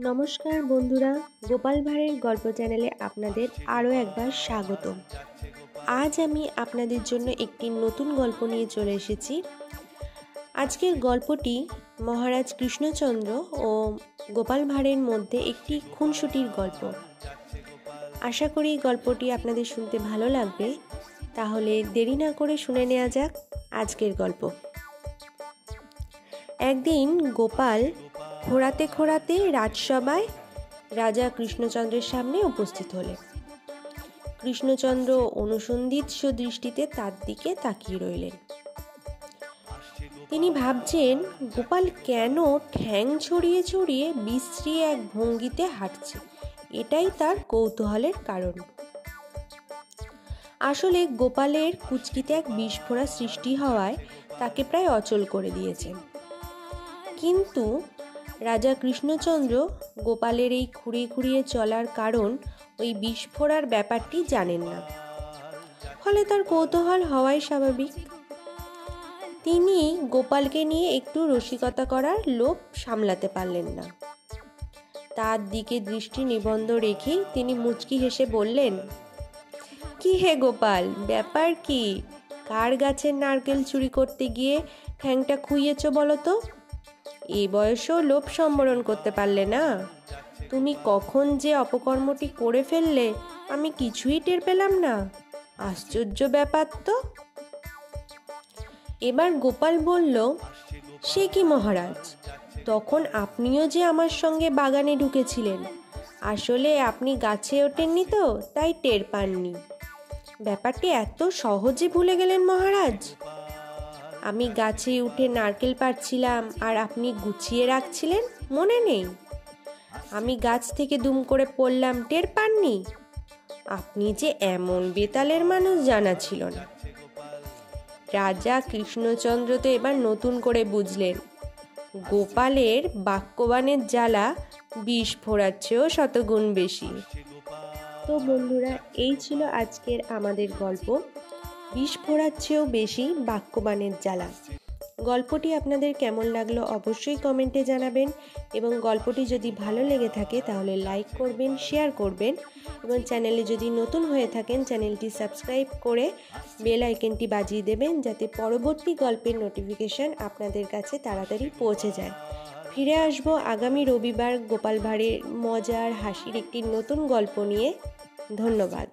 নমস্কার বন্ধুরা, গোপাল ভাঁড়ের গল্প চ্যানেলে আপনাদের আরও একবার স্বাগত। আজ আমি আপনাদের জন্য একটি নতুন গল্প নিয়ে চলে এসেছি। আজকের গল্পটি মহারাজ কৃষ্ণচন্দ্র ও গোপাল ভাঁড়ের মধ্যে একটি খুনসুটির গল্প। আশা করি গল্পটি আপনাদের শুনতে ভালো লাগবে। তাহলে দেরি না করে শুনে নেওয়া যাক আজকের গল্প। একদিন গোপাল খোঁড়াতে খোঁড়াতে রাজসভায় রাজা কৃষ্ণচন্দ্রের সামনে উপস্থিত হলেন। কৃষ্ণচন্দ্র অনুসন্ধিৎস দৃষ্টিতে তার দিকে তাকিয়ে রইলেন। তিনি ভাবছেন, গোপাল কেন ঠ্যাং ছড়িয়ে ছড়িয়ে বিশ্রী এক ভঙ্গিতে হাঁটছে। এটাই তার কৌতূহলের কারণ। আসলে গোপালের কুচকিতে এক বিস্ফোরা সৃষ্টি হওয়ায় তাকে প্রায় অচল করে দিয়েছে। কিন্তু রাজা কৃষ্ণচন্দ্র গোপালের এই খুঁড়িয়ে খুঁড়িয়ে চলার কারণ, ওই বিস্ফোরার ব্যাপারটি জানেন না। ফলে তার কৌতূহল হওয়াই স্বাভাবিক। তিনি গোপালকে নিয়ে একটু রসিকতা করার লোভ সামলাতে পারলেন না। তার দিকে দৃষ্টি নিবদ্ধ রেখেই তিনি মুচকি হেসে বললেন, কি হে গোপাল, ব্যাপার কি? কার গাছের নারকেল চুরি করতে গিয়ে ঠ্যাংটা খুইয়েছ বলো তো? এই বয়সেও লোভ সম্বরণ করতে পারলে না? তুমি কখন যে অপকর্মটি করে ফেললে আমি কিছুই টের পেলাম না। আশ্চর্য ব্যাপার তো। এবার গোপাল বলল, সে কি মহারাজ, তখন আপনিও যে আমার সঙ্গে বাগানে ঢুকেছিলেন। আসলে আপনি গাছে ওঠেননি তো, তাই টের পাননি। ব্যাপারটি এত সহজে ভুলে গেলেন মহারাজ? আমি গাছে উঠে নারকেল পাড়ছিলাম আর আপনি গুছিয়ে রাখছিলেন, মনে নেই? আমি গাছ থেকে দুম করে পড়লাম, টের পাননি? আপনি যে এমন বেতালের মানুষ জানা ছিল না। রাজা কৃষ্ণচন্দ্র তো এবার নতুন করে বুঝলেন, গোপালের বাক্যবাণের জ্বালা বিস্ফোরার চেয়েও শতগুণ বেশি। তো বন্ধুরা, এই ছিল আজকের আমাদের গল্প, বিস্ফোরার চেয়েও বেশি বাক্যবাণের জ্বালা। গল্পটি আপনাদের কেমন লাগলো অবশ্যই কমেন্টে জানাবেন, এবং গল্পটি যদি ভালো লেগে থাকে তাহলে লাইক করবেন, শেয়ার করবেন, এবং চ্যানেলে যদি নতুন হয়ে থাকেন চ্যানেলটি সাবস্ক্রাইব করে বেল আইকনটি বাজিয়ে দেবেন, যাতে পরবর্তী গল্পের নোটিফিকেশান আপনাদের কাছে তাড়াতাড়ি পৌঁছে যায়। ফিরে আসবো আগামী রবিবার গোপাল ভাঁড়ের মজার হাসির একটি নতুন গল্প নিয়ে। ধন্যবাদ।